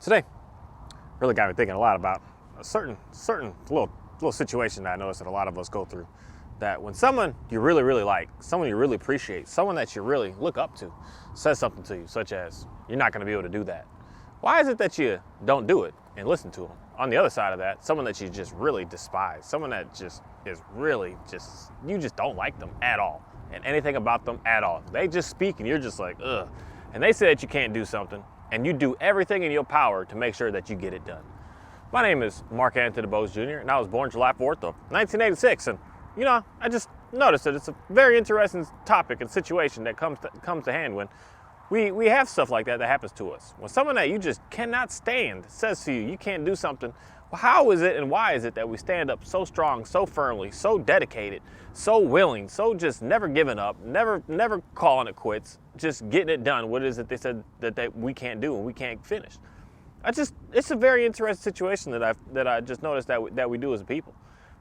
Today really got me thinking a lot about a certain little situation that I noticed that a lot of us go through. That when someone you really like, someone you really appreciate, someone that you really look up to, says something to you, such as you're not going to be able to do that. Why is it that you don't do it and listen to them? On the other side of that, someone that you just really despise, someone that just is really just, you just don't like them at all, and anything about them at all. They just speak and you're just like, ugh. And they say that you can't do something, and you do everything in your power to make sure that you get it done. My name is Mark Anthony DeBose Jr., and I was born July 4th of 1986. And, I just noticed that it's a very interesting topic and situation that comes to hand when we have stuff like that happens to us. When someone that you just cannot stand says to you, you can't do something, well, how is it and why is it that we stand up so strong, so firmly, so dedicated, so willing, so just never giving up, never calling it quits, just getting it done? What is it they said that we can't do and we can't finish? It's a very interesting situation that I just noticed that we do as a people.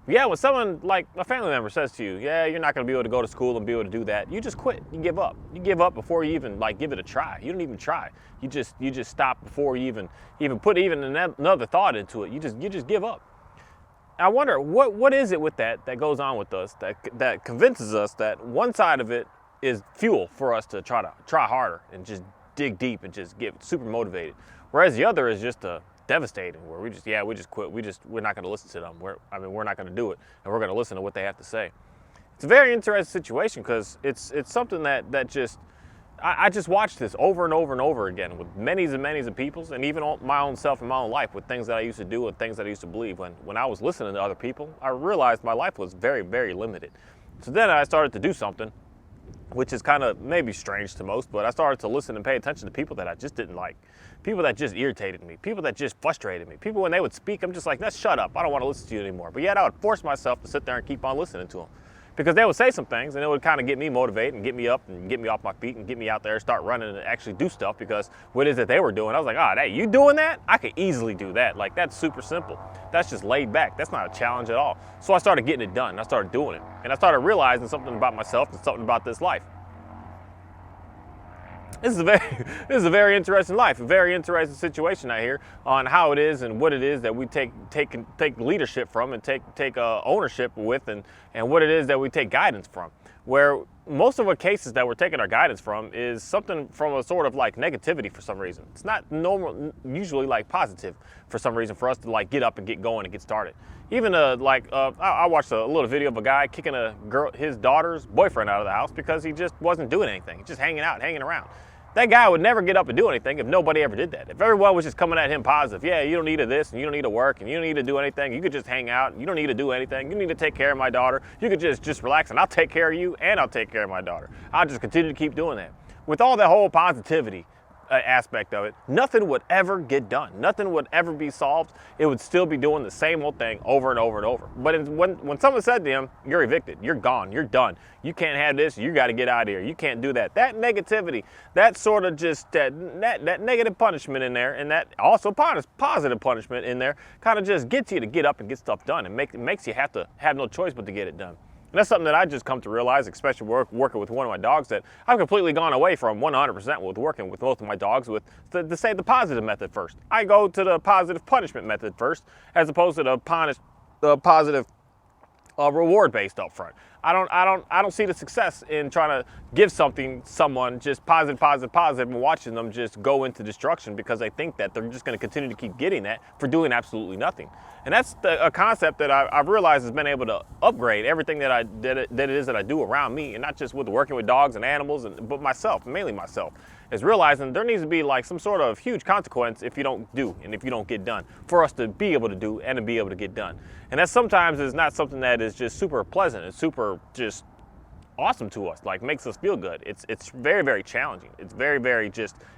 Yeah, when someone like a family member says to you, yeah, you're not going to be able to go to school and be able to do that, you just quit. You give up. You give up before you even give it a try. You don't even try. You just stop before you even put another thought into it. You just give up. I wonder what is it with that goes on with us that convinces us that one side of it is fuel for us to try harder and just dig deep and just get super motivated, whereas the other is just devastating, where we just quit. We're not going to listen to them. We're not going to do it, and we're going to listen to what they have to say. It's a very interesting situation because it's something that just I just watched this over and over and over again with many of people's, and even my own self in my own life, with things that I used to do and things that I used to believe. When I was listening to other people, I realized my life was very, very limited. So then I started to do something, which is kind of maybe strange to most, but I started to listen and pay attention to people that I just didn't like. People that just irritated me, people that just frustrated me, people when they would speak, I'm just like, let's shut up, I don't want to listen to you anymore. But yet I would force myself to sit there and keep on listening to them, because they would say some things and it would kind of get me motivated and get me up and get me off my feet and get me out there, start running and actually do stuff, because what is it they were doing? I was like, hey, you doing that? I could easily do that. Like, that's super simple. That's just laid back. That's not a challenge at all. So I started getting it done. I started doing it. And I started realizing something about myself and something about this life. This is a very interesting life, a very interesting situation out here on how it is and what it is that we take leadership from and take ownership with, and what it is that we take guidance from. Where most of our cases that we're taking our guidance from is something from a sort of like negativity for some reason. It's not usually like positive for some reason for us to like get up and get going and get started. Even I watched a little video of a guy kicking his daughter's boyfriend out of the house because he just wasn't doing anything, just hanging out, hanging around. That guy would never get up and do anything if nobody ever did that. If everyone was just coming at him positive, yeah, you don't need this and you don't need to work and you don't need to do anything. You could just hang out. You don't need to do anything. You need to take care of my daughter. You could just relax and I'll take care of you and I'll take care of my daughter. I'll just continue to keep doing that. With all that whole positivity aspect of it, nothing would ever get done. Nothing would ever be solved. It would still be doing the same old thing over and over and over. But when someone said to him, you're evicted, you're gone, you're done, you can't have this, you got to get out of here, you can't do that. That negativity, that sort of just that negative punishment in there, and that also positive punishment in there, kind of just gets you to get up and get stuff done, and makes you have no choice but to get it done. And that's something that I just come to realize, especially working with one of my dogs, that I've completely gone away from 100% with working with both of my dogs with to say the positive method first. I go to the positive punishment method first, as opposed to the positive reward based up front. I don't see the success in trying to give someone just positive, and watching them just go into destruction because they think that they're just going to continue to keep getting that for doing absolutely nothing. And that's a concept that I've realized has been able to upgrade everything that it is that I do around me, and not just with working with dogs and animals, but myself, mainly myself. Is realizing there needs to be like some sort of huge consequence if you don't do and if you don't get done, for us to be able to do and to be able to get done. And that sometimes is not something that is just super pleasant. It's super just awesome to us, like makes us feel good. It's very, very challenging. It's very, very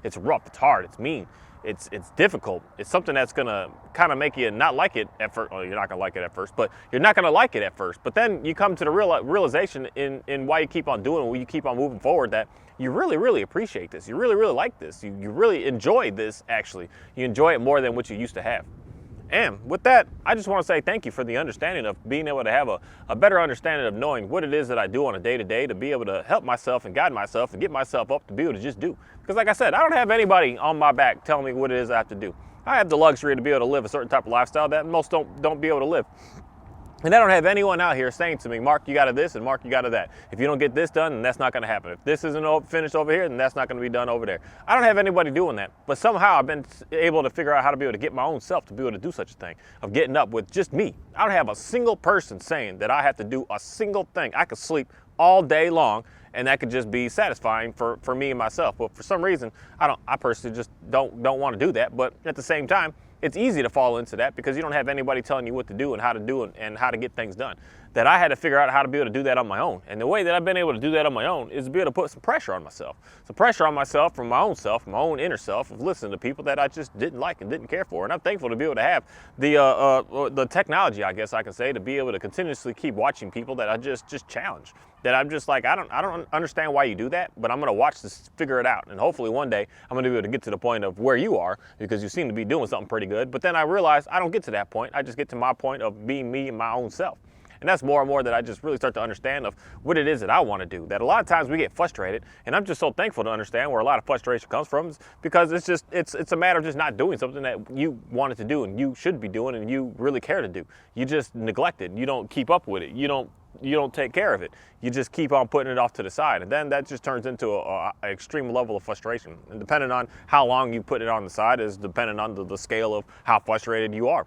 it's rough, it's hard, it's mean, it's difficult. It's something that's gonna kind of make you not like it at first. Well, you're not gonna like it at first, but you're not gonna like it at first. But then you come to the realization in why you keep on doing it, why you keep on moving forward, that you really, really appreciate this. You really, really like this. You really enjoy this, actually. You enjoy it more than what you used to have. And with that, I just want to say thank you for the understanding of being able to have a better understanding of knowing what it is that I do on a day-to-day to be able to help myself and guide myself and get myself up to be able to just do. Because like I said, I don't have anybody on my back telling me what it is I have to do. I have the luxury to be able to live a certain type of lifestyle that most don't be able to live. And I don't have anyone out here saying to me, Mark, you got to this, and Mark, you got to that. If you don't get this done, then that's not going to happen. If this isn't finished over here, then that's not going to be done over there. I don't have anybody doing that. But somehow I've been able to figure out how to be able to get my own self to be able to do such a thing, of getting up with just me. I don't have a single person saying that I have to do a single thing. I could sleep all day long, and that could just be satisfying for me and myself. But for some reason, I personally just don't want to do that. But at the same time, it's easy to fall into that because you don't have anybody telling you what to do and how to do it and how to get things done. That I had to figure out how to be able to do that on my own. And the way that I've been able to do that on my own is to be able to put some pressure on myself. Some pressure on myself from my own inner self, of listening to people that I just didn't like and didn't care for. And I'm thankful to be able to have the technology, I guess I can say, to be able to continuously keep watching people that I just challenge. That I'm just like, I don't understand why you do that, but I'm gonna watch this, figure it out. And hopefully one day I'm gonna be able to get to the point of where you are, because you seem to be doing something pretty good. But then I realize I don't get to that point. I just get to my point of being me and my own self. And that's more and more that I just really start to understand of what it is that I want to do. That a lot of times we get frustrated, and I'm just so thankful to understand where a lot of frustration comes from, because it's a matter of just not doing something that you wanted to do and you should be doing and you really care to do. You just neglect it. You don't keep up with it. You don't take care of it. You just keep on putting it off to the side. And then that just turns into an extreme level of frustration. And depending on how long you put it on the side is dependent on the scale of how frustrated you are.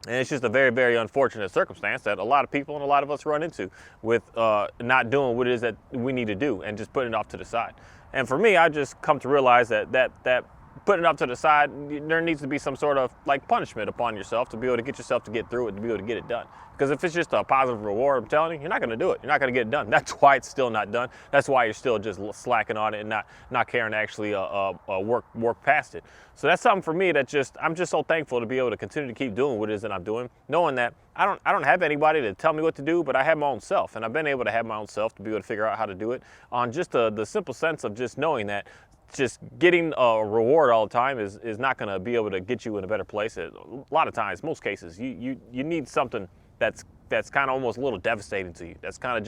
And it's just a very, very unfortunate circumstance that a lot of people and a lot of us run into with not doing what it is that we need to do and just putting it off to the side. And for me, I just come to realize that putting it off to the side, there needs to be some sort of like punishment upon yourself to be able to get yourself to get through it, to be able to get it done. Because if it's just a positive reward, I'm telling you, you're not going to do it. You're not going to get it done. That's why it's still not done. That's why you're still just slacking on it and not caring to actually work past it. So that's something for me that I'm just so thankful to be able to continue to keep doing what it is that I'm doing, knowing that I don't have anybody to tell me what to do, but I have my own self, and I've been able to have my own self to be able to figure out how to do it on just the simple sense of just knowing that just getting a reward all the time is not going to be able to get you in a better place. A lot of times, most cases, you need something that's kind of almost a little devastating to you. That's kind of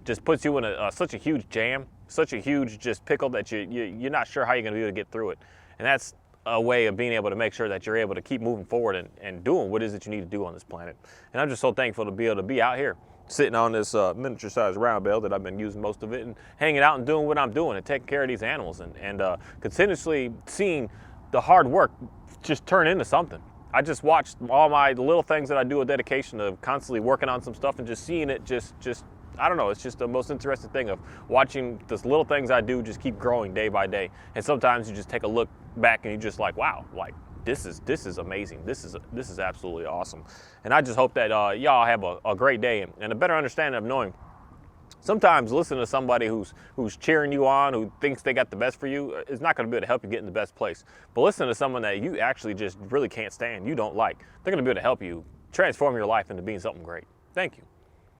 just puts you in such a huge jam, such a huge just pickle that you're not sure how you're going to be able to get through it. And that's a way of being able to make sure that you're able to keep moving forward and doing what it is that you need to do on this planet. And I'm just so thankful to be able to be out here, sitting on this miniature-sized round bale that I've been using most of it, and hanging out and doing what I'm doing and taking care of these animals and continuously seeing the hard work just turn into something. I just watched all my little things that I do with dedication of constantly working on some stuff and just seeing it just I don't know, it's just the most interesting thing of watching those little things I do just keep growing day by day. And sometimes you just take a look back and you're just like, wow, like this is amazing. This is absolutely awesome. And I just hope that y'all have a great day and a better understanding of knowing sometimes listening to somebody who's cheering you on, who thinks they got the best for you, is not going to be able to help you get in the best place. But listening to someone that you actually just really can't stand, you don't like, they're going to be able to help you transform your life into being something great. Thank you.